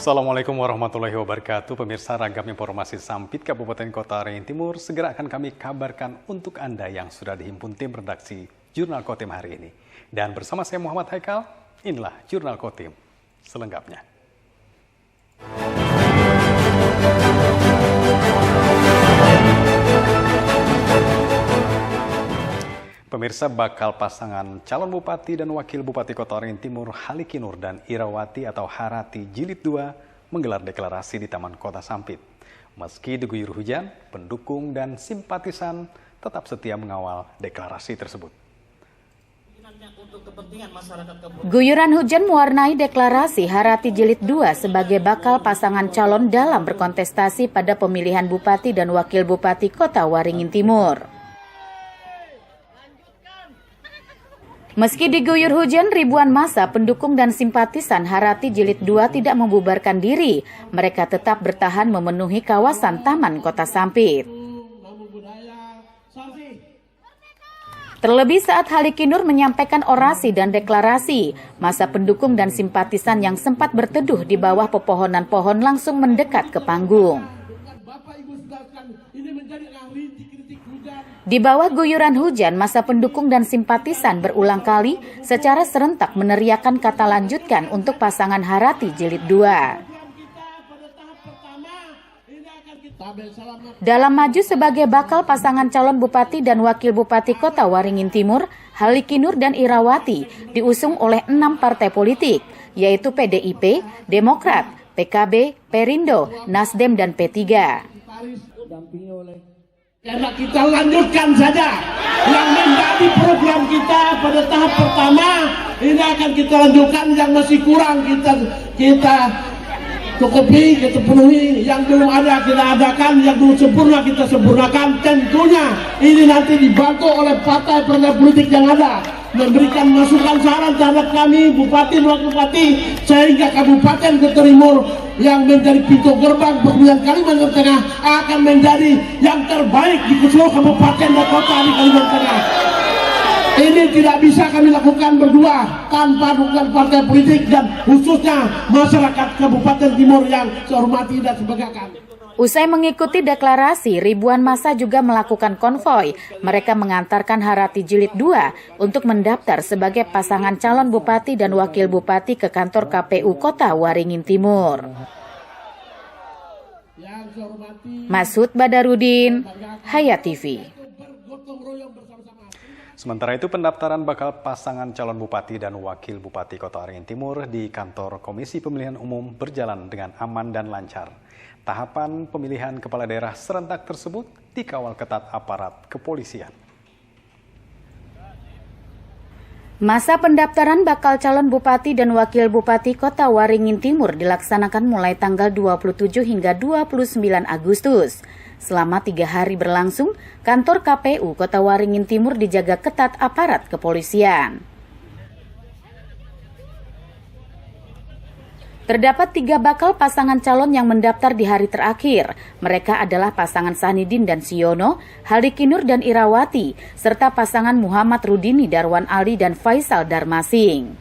Assalamualaikum warahmatullahi wabarakatuh. Pemirsa, ragam informasi Sampit Kabupaten Kota Waringin Timur segera akan kami kabarkan untuk Anda yang sudah dihimpun tim redaksi Jurnal Kotim hari ini. Dan bersama saya Muhammad Haikal, inilah Jurnal Kotim selengkapnya. Pemirsa, bakal pasangan calon Bupati dan Wakil Bupati Kota Waringin Timur Haliki Nur dan Irawati atau Harati Jilid 2 menggelar deklarasi di Taman Kota Sampit. Meski diguyur hujan, pendukung dan simpatisan tetap setia mengawal deklarasi tersebut. Guyuran hujan mewarnai deklarasi Harati Jilid 2 sebagai bakal pasangan calon dalam berkontestasi pada pemilihan Bupati dan Wakil Bupati Kota Waringin Timur. Meski diguyur hujan, ribuan massa pendukung dan simpatisan Harati Jilid 2 tidak membubarkan diri. Mereka tetap bertahan memenuhi kawasan Taman Kota Sampit. Terlebih saat Haliki Nur menyampaikan orasi dan deklarasi, massa pendukung dan simpatisan yang sempat berteduh di bawah pepohonan pohon langsung mendekat ke panggung. Di bawah guyuran hujan, massa pendukung dan simpatisan berulang kali secara serentak meneriakkan kata lanjutkan untuk pasangan Harati Jilid 2. Dalam maju sebagai bakal pasangan calon Bupati dan Wakil Bupati Kota Waringin Timur, Haliki Nur dan Irawati diusung oleh 6 partai politik, yaitu PDIP, Demokrat, PKB, Perindo, Nasdem, dan P3. Karena kita lanjutkan saja yang menjadi program kita pada tahap pertama, ini akan kita lanjutkan. Yang masih kurang kita cukupi, kita penuhi. Yang belum ada kita adakan, yang belum sempurna kita sempurnakan. Tentunya ini nanti dibantu oleh partai politik yang ada, memberikan masukan saran terhadap kami Bupati dan Wakil Bupati, sehingga Kabupaten Kota Timur yang menjadi pintu gerbang pemilihan Kalimantan Tengah akan menjadi yang terbaik di seluruh kabupaten dan kota di Kalimantan Tengah. Ini tidak bisa kami lakukan berdua tanpa dukungan partai politik dan khususnya masyarakat Kabupaten Timur yang saya hormati dan sebanggakan. Usai mengikuti deklarasi, ribuan massa juga melakukan konvoi. Mereka mengantarkan Harati Jilid 2 untuk mendaftar sebagai pasangan calon Bupati dan Wakil Bupati ke kantor KPU Kota Waringin Timur. Masud Badarudin, Hayat TV. Sementara itu, pendaftaran bakal pasangan calon Bupati dan Wakil Bupati Kota Waringin Timur di kantor Komisi Pemilihan Umum berjalan dengan aman dan lancar. Tahapan pemilihan kepala daerah serentak tersebut dikawal ketat aparat kepolisian. Masa pendaftaran bakal calon Bupati dan Wakil Bupati Kota Waringin Timur dilaksanakan mulai tanggal 27 hingga 29 Agustus. Selama 3 hari berlangsung, kantor KPU Kota Waringin Timur dijaga ketat aparat kepolisian. Terdapat 3 bakal pasangan calon yang mendaftar di hari terakhir. Mereka adalah pasangan Sanidin dan Siono, Haliki Nur dan Irawati, serta pasangan Muhammad Rudini Darwan Ali dan Faisal Darmasing.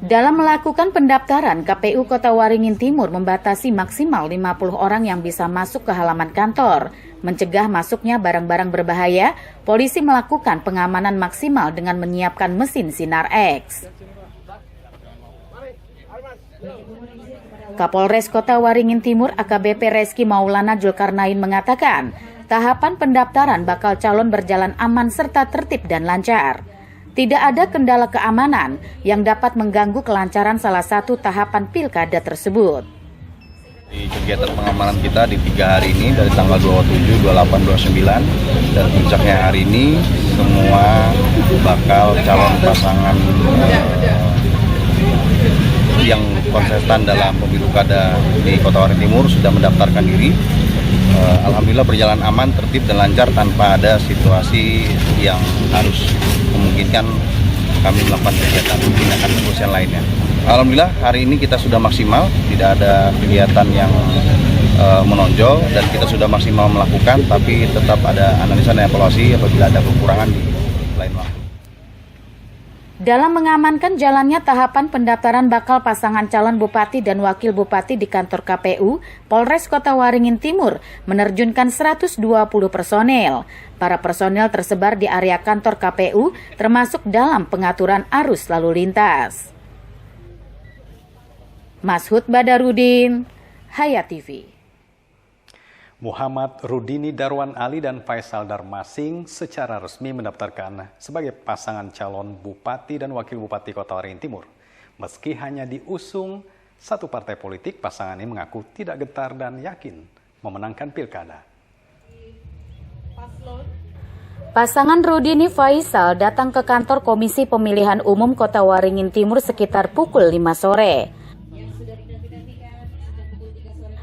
Dalam melakukan pendaftaran, KPU Kota Waringin Timur membatasi maksimal 50 orang yang bisa masuk ke halaman kantor. Mencegah masuknya barang-barang berbahaya, polisi melakukan pengamanan maksimal dengan menyiapkan mesin sinar X. Kapolres Kota Waringin Timur AKBP Reski Maulana Julkarnain mengatakan, tahapan pendaftaran bakal calon berjalan aman serta tertib dan lancar. Tidak ada kendala keamanan yang dapat mengganggu kelancaran salah satu tahapan pilkada tersebut. Di kegiatan pengamanan kita di 3 hari ini dari tanggal 27, 28, 29 dan puncaknya hari ini semua bakal calon pasangan yang kontestan dalam pemilu kada di Kota Waringin Timur sudah mendaftarkan diri. Alhamdulillah berjalan aman, tertib dan lancar tanpa ada situasi yang harus memungkinkan kami melakukan kegiatan tindakan kepolisian lainnya. Alhamdulillah hari ini kita sudah maksimal, tidak ada kegiatan yang menonjol dan kita sudah maksimal melakukan, tapi tetap ada analisa dan evaluasi apabila ada kekurangan di lain waktu. Dalam mengamankan jalannya tahapan pendaftaran bakal pasangan calon bupati dan wakil bupati di kantor KPU, Polres Kota Waringin Timur menerjunkan 120 personel. Para personel tersebar di area kantor KPU, termasuk dalam pengaturan arus lalu lintas. Mashud Badarudin, Hayat TV. Muhammad Rudini Darwan Ali dan Faisal Darmasing secara resmi mendaftarkan sebagai pasangan calon bupati dan wakil bupati Kota Waringin Timur. Meski hanya diusung satu partai politik, pasangan ini mengaku tidak gentar dan yakin memenangkan pilkada. Pasangan Rudini Faisal datang ke kantor Komisi Pemilihan Umum Kota Waringin Timur sekitar pukul 5 sore.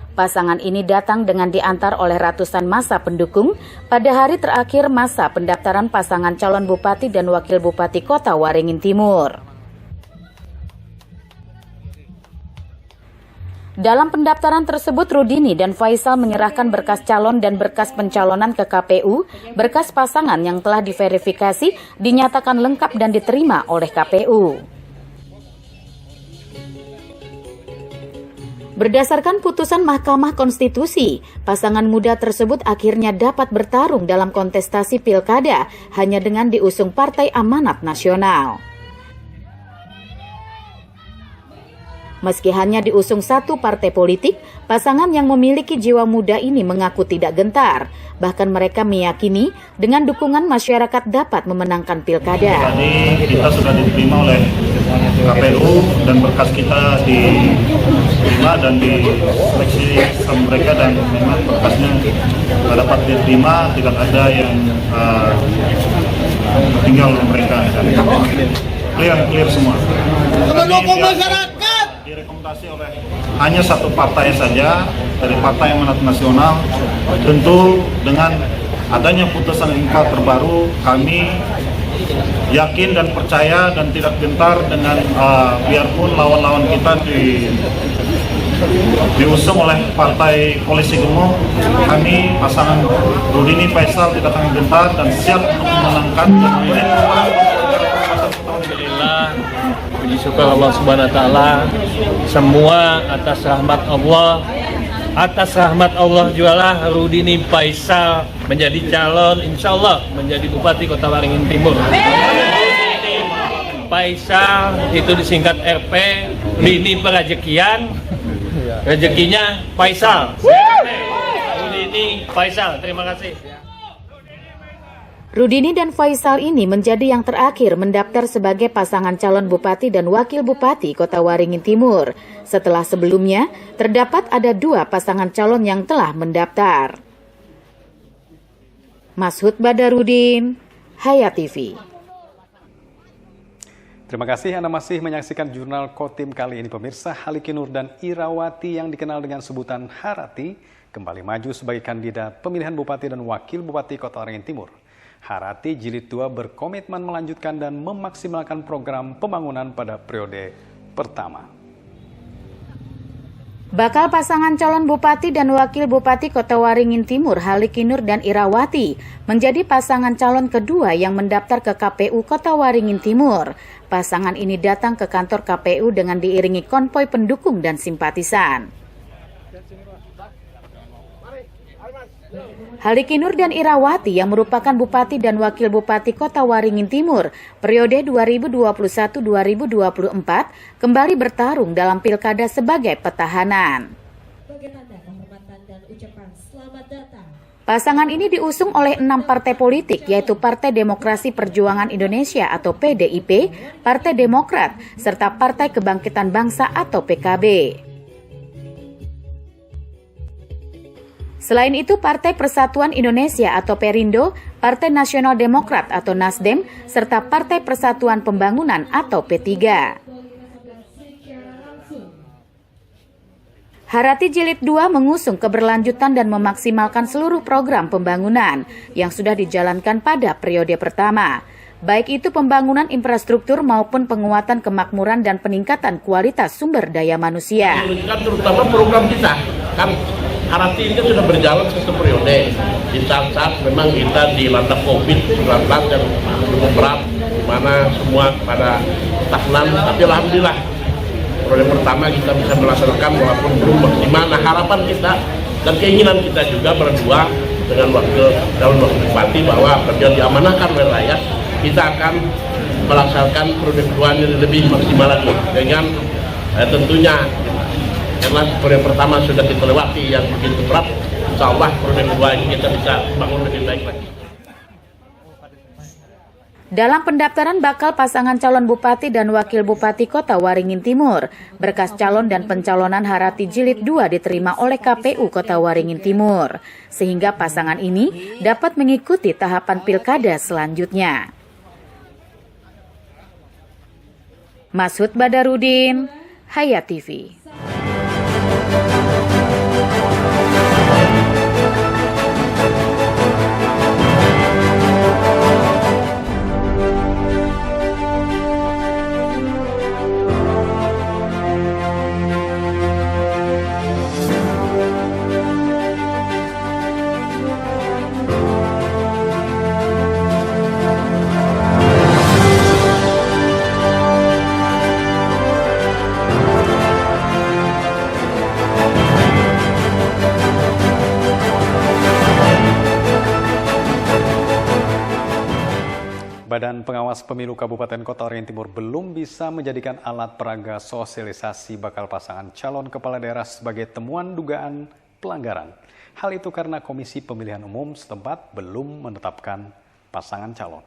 Pasangan ini datang dengan diantar oleh ratusan massa pendukung pada hari terakhir masa pendaftaran pasangan calon bupati dan wakil bupati Kota Waringin Timur. Dalam pendaftaran tersebut, Rudini dan Faisal menyerahkan berkas calon dan berkas pencalonan ke KPU. Berkas pasangan yang telah diverifikasi dinyatakan lengkap dan diterima oleh KPU. Berdasarkan putusan Mahkamah Konstitusi, pasangan muda tersebut akhirnya dapat bertarung dalam kontestasi pilkada hanya dengan diusung Partai Amanat Nasional. Meski hanya diusung satu partai politik, pasangan yang memiliki jiwa muda ini mengaku tidak gentar. Bahkan mereka meyakini dengan dukungan masyarakat dapat memenangkan pilkada. Tadi kita sudah diterima oleh KPU dan berkas kita diterima dan diseleksi sama mereka dan memang berkasnya dapat diterima, tidak ada yang tinggal mereka. Clear semua. Pendukung masyarakat Direkomendasi oleh hanya satu partai saja dari Partai Amanat Nasional. Tentu dengan adanya putusan MK terbaru, kami yakin dan percaya dan tidak gentar dengan biarpun lawan-lawan kita diusung oleh Partai Koalisi Gemuk, kami pasangan Rudini Faisal tidak akan gentar dan siap untuk memenangkan dan Alhamdulillah, puji syukur Allah Subhanahu wa taala, semua atas rahmat Allah. Atas rahmat Allah jualah Rudini Faisal menjadi calon, insya Allah menjadi Bupati Kota Waringin Timur. Rudini Faisal itu disingkat RP, Rudini Perajekian, rezekinya Faisal. Rudini Faisal, terima kasih. Rudini dan Faisal ini menjadi yang terakhir mendaftar sebagai pasangan calon bupati dan wakil bupati Kota Waringin Timur. Setelah sebelumnya, terdapat ada 2 pasangan calon yang telah mendaftar. Mashud Badarudin, Hayat TV. Terima kasih Anda masih menyaksikan Jurnal Kotim kali ini pemirsa. Halikinur dan Irawati yang dikenal dengan sebutan Harati kembali maju sebagai kandidat pemilihan bupati dan wakil bupati Kota Waringin Timur. Harati Jilid 2 berkomitmen melanjutkan dan memaksimalkan program pembangunan pada periode pertama. Bakal pasangan calon bupati dan wakil bupati Kota Waringin Timur, Halikinur dan Irawati, menjadi pasangan calon kedua yang mendaftar ke KPU Kota Waringin Timur. Pasangan ini datang ke kantor KPU dengan diiringi konvoi pendukung dan simpatisan. Halikinur dan Irawati yang merupakan bupati dan wakil bupati Kota Waringin Timur periode 2021-2024 kembali bertarung dalam pilkada sebagai petahanan. Pasangan ini diusung oleh 6 partai politik, yaitu Partai Demokrasi Perjuangan Indonesia atau PDIP, Partai Demokrat, serta Partai Kebangkitan Bangsa atau PKB. Selain itu, Partai Persatuan Indonesia atau Perindo, Partai Nasional Demokrat atau Nasdem, serta Partai Persatuan Pembangunan atau P3. Harati Jilid 2 mengusung keberlanjutan dan memaksimalkan seluruh program pembangunan yang sudah dijalankan pada periode pertama. Baik itu pembangunan infrastruktur maupun penguatan kemakmuran dan peningkatan kualitas sumber daya manusia. Terutama program kita, Harati ini kan sudah berjalan satu periode. Di saat-saat memang kita dilanda COVID-19 dan cukup berat, di mana semua pada stagnan. Tapi alhamdulillah, periode pertama kita bisa melaksanakan walaupun belum maksimal. Nah, harapan kita dan keinginan kita juga berdua dengan calon wakil bupati bahwa apabila diamanahkan oleh rakyat, kita akan melaksanakan periode kedua ini lebih maksimal lagi dengan tentunya karena periode pertama sudah kita lewati yang begitu berat, insya Allah periode kedua ini kita bisa bangun lebih baik lagi. Dalam pendaftaran bakal pasangan calon Bupati dan Wakil Bupati Kota Waringin Timur, berkas calon dan pencalonan Harati Jilid 2 diterima oleh KPU Kota Waringin Timur, sehingga pasangan ini dapat mengikuti tahapan pilkada selanjutnya. Masud Badarudin, Hayat TV. Badan Pengawas Pemilu Kabupaten Kota Waringin Timur belum bisa menjadikan alat peraga sosialisasi bakal pasangan calon kepala daerah sebagai temuan dugaan pelanggaran. Hal itu karena Komisi Pemilihan Umum setempat belum menetapkan pasangan calon.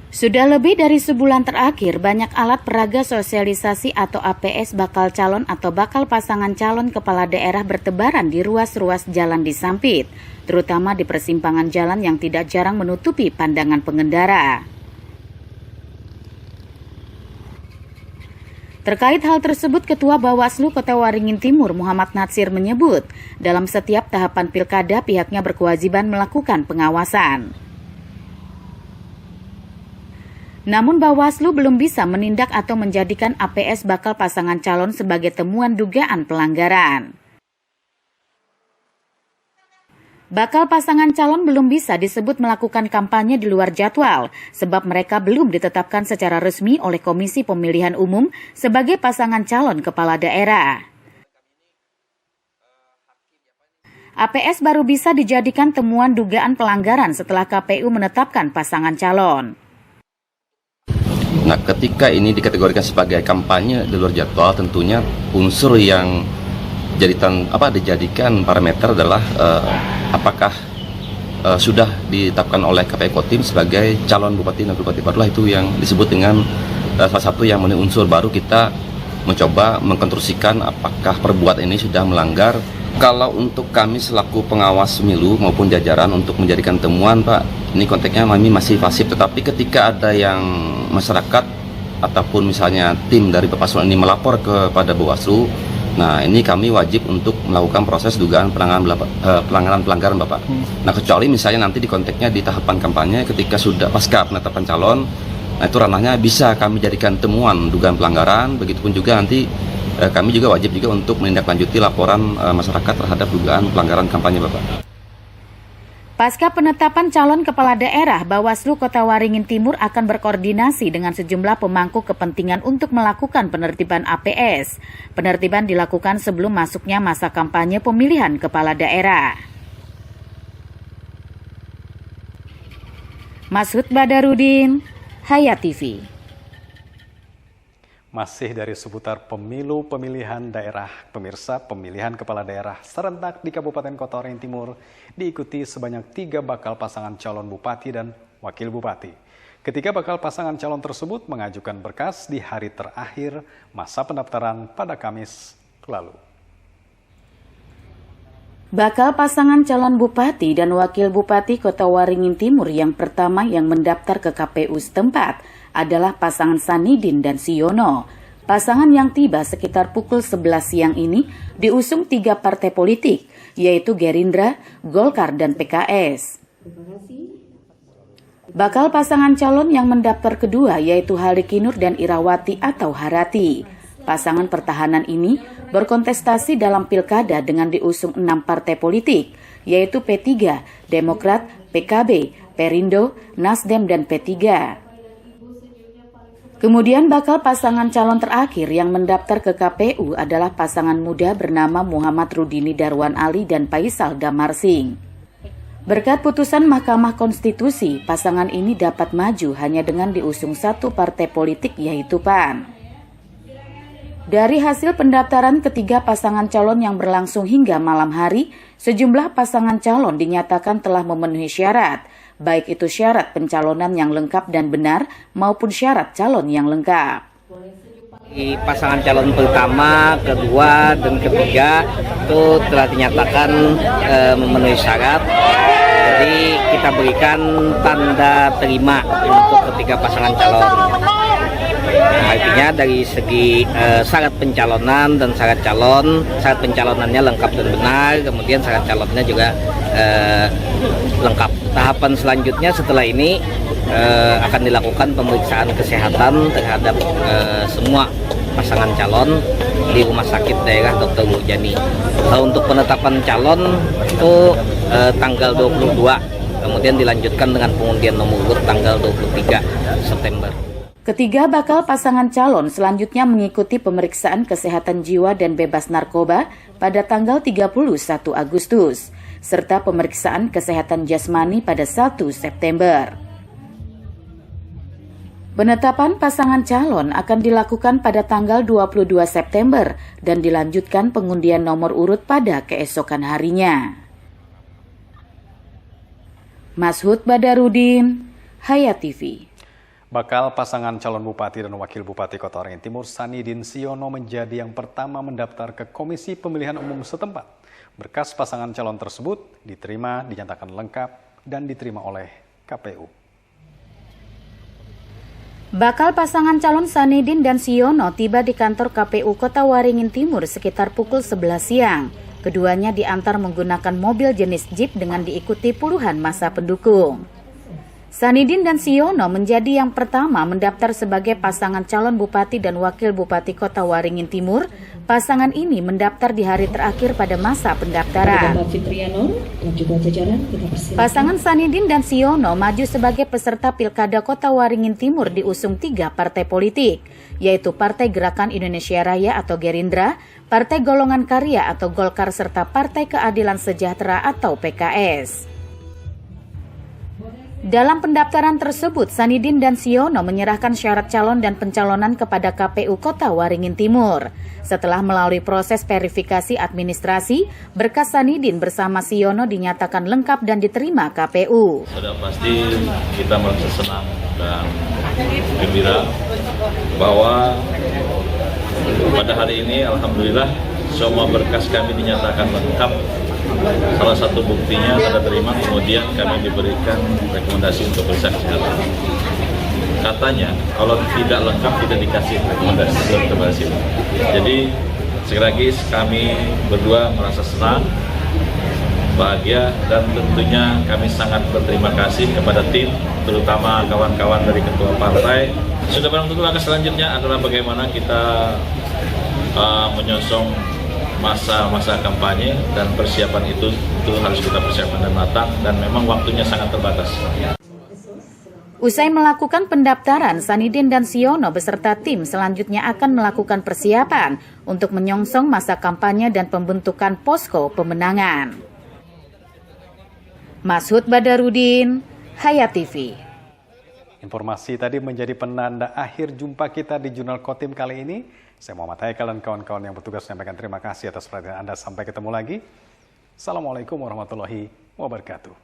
Sudah lebih dari sebulan terakhir, banyak alat peraga sosialisasi atau APS bakal calon atau bakal pasangan calon kepala daerah bertebaran di ruas-ruas jalan di Sampit, terutama di persimpangan jalan yang tidak jarang menutupi pandangan pengendara. Terkait hal tersebut, Ketua Bawaslu Kota Waringin Timur Muhammad Natsir menyebut, dalam setiap tahapan pilkada pihaknya berkewajiban melakukan pengawasan. Namun Bawaslu belum bisa menindak atau menjadikan APS bakal pasangan calon sebagai temuan dugaan pelanggaran. Bakal pasangan calon belum bisa disebut melakukan kampanye di luar jadwal, sebab mereka belum ditetapkan secara resmi oleh Komisi Pemilihan Umum sebagai pasangan calon kepala daerah. APS baru bisa dijadikan temuan dugaan pelanggaran setelah KPU menetapkan pasangan calon. Nah, ketika ini dikategorikan sebagai kampanye di luar jadwal, tentunya unsur yang dijadikan parameter adalah apakah sudah ditetapkan oleh KPU Kotim sebagai calon bupati dan bupati baru. Itu yang disebut dengan salah satu yang memenuhi unsur baru kita mencoba mengkonstruksikan apakah perbuatan ini sudah melanggar. Kalau untuk kami selaku pengawas pemilu maupun jajaran untuk menjadikan temuan, Pak, ini konteksnya kami masih pasif, tetapi ketika ada yang masyarakat ataupun misalnya tim dari Bawaslu ini melapor kepada Bawaslu, nah ini kami wajib untuk melakukan proses dugaan pelanggaran Bapak. Nah, kecuali misalnya nanti di konteksnya di tahapan kampanye ketika sudah pasca penetapan calon, nah itu ranahnya bisa kami jadikan temuan dugaan pelanggaran, begitupun juga nanti kami juga wajib juga untuk menindaklanjuti laporan masyarakat terhadap dugaan pelanggaran kampanye, Bapak. Pasca penetapan calon kepala daerah, Bawaslu Kota Waringin Timur akan berkoordinasi dengan sejumlah pemangku kepentingan untuk melakukan penertiban APS. Penertiban dilakukan sebelum masuknya masa kampanye pemilihan kepala daerah. Masud Badarudin, Hayat TV. Masih dari seputar pemilu pemilihan daerah, pemirsa, pemilihan kepala daerah serentak di Kabupaten Kota Waringin Timur diikuti sebanyak 3 bakal pasangan calon bupati dan wakil bupati. Ketiga bakal pasangan calon tersebut mengajukan berkas di hari terakhir masa pendaftaran pada Kamis lalu. Bakal pasangan calon bupati dan wakil bupati Kota Waringin Timur yang pertama yang mendaftar ke KPU setempat adalah pasangan Sanidin dan Siono. Pasangan yang tiba sekitar pukul 11 siang ini diusung 3 partai politik, yaitu Gerindra, Golkar, dan PKS. Bakal pasangan calon yang mendaftar kedua yaitu Halikinur dan Irawati atau Harati. Pasangan pertahanan ini berkontestasi dalam pilkada dengan diusung 6 partai politik, yaitu P3, Demokrat, PKB, Perindo, Nasdem, dan P3. Kemudian bakal pasangan calon terakhir yang mendaftar ke KPU adalah pasangan muda bernama Muhammad Rudini Darwan Ali dan Faisal Damarsing. Berkat putusan Mahkamah Konstitusi, pasangan ini dapat maju hanya dengan diusung 1 partai politik, yaitu PAN. Dari hasil pendaftaran ketiga pasangan calon yang berlangsung hingga malam hari, sejumlah pasangan calon dinyatakan telah memenuhi syarat, baik itu syarat pencalonan yang lengkap dan benar maupun syarat calon yang lengkap. Di pasangan calon pertama, kedua, dan ketiga itu telah dinyatakan memenuhi syarat. Jadi kita berikan tanda terima untuk ketiga pasangan calon. Nah, artinya dari segi syarat pencalonan dan syarat pencalonannya lengkap dan benar, kemudian syarat calonnya juga lengkap. Tahapan selanjutnya setelah ini akan dilakukan pemeriksaan kesehatan terhadap semua pasangan calon di Rumah Sakit Daerah Dr. Murjani. Untuk penetapan calon itu tanggal 22, kemudian dilanjutkan dengan pengundian nomor urut tanggal 23 September. Ketiga bakal pasangan calon selanjutnya mengikuti pemeriksaan kesehatan jiwa dan bebas narkoba pada tanggal 31 Agustus, serta pemeriksaan kesehatan jasmani pada 1 September. Penetapan pasangan calon akan dilakukan pada tanggal 22 September dan dilanjutkan pengundian nomor urut pada keesokan harinya. Mashud Badarudin, Hayat TV. Bakal pasangan calon bupati dan wakil bupati Kota Waringin Timur Sanidin Siono menjadi yang pertama mendaftar ke Komisi Pemilihan Umum setempat. Berkas pasangan calon tersebut diterima, dinyatakan lengkap, dan diterima oleh KPU. Bakal pasangan calon Sanidin dan Siono tiba di kantor KPU Kota Waringin Timur sekitar pukul 11 siang. Keduanya diantar menggunakan mobil jenis Jeep dengan diikuti puluhan massa pendukung. Sanidin dan Siono menjadi yang pertama mendaftar sebagai pasangan calon bupati dan wakil bupati Kota Waringin Timur. Pasangan ini mendaftar di hari terakhir pada masa pendaftaran. Pasangan Sanidin dan Siono maju sebagai peserta Pilkada Kota Waringin Timur diusung 3 partai politik, yaitu Partai Gerakan Indonesia Raya atau Gerindra, Partai Golongan Karya atau Golkar, serta Partai Keadilan Sejahtera atau PKS. Dalam pendaftaran tersebut, Sanidin dan Siono menyerahkan syarat calon dan pencalonan kepada KPU Kota Waringin Timur. Setelah melalui proses verifikasi administrasi, berkas Sanidin bersama Siono dinyatakan lengkap dan diterima KPU. Sudah pasti kita merasa senang dan gembira bahwa pada hari ini alhamdulillah semua berkas kami dinyatakan lengkap. Salah satu buktinya tanda terima, kemudian kami diberikan rekomendasi untuk periksa kesehatan. Katanya kalau tidak lengkap tidak dikasih rekomendasi. Jadi sekali lagi kami berdua merasa senang, bahagia, dan tentunya kami sangat berterima kasih kepada tim, terutama kawan-kawan dari ketua partai. Sudah barang tentu langkah selanjutnya adalah bagaimana kita menyongsong masa-masa kampanye, dan persiapan itu harus kita persiapkan dan matang, dan memang waktunya sangat terbatas. Usai melakukan pendaftaran, Sanidin dan Siono beserta tim selanjutnya akan melakukan persiapan untuk menyongsong masa kampanye dan pembentukan posko pemenangan. Mashud Badarudin, Hayat TV. Informasi tadi menjadi penanda akhir jumpa kita di Jurnal Kotim kali ini. Saya Muhammad Haikal dan kawan-kawan yang bertugas menyampaikan terima kasih atas perhatian Anda. Sampai ketemu lagi. Assalamualaikum warahmatullahi wabarakatuh.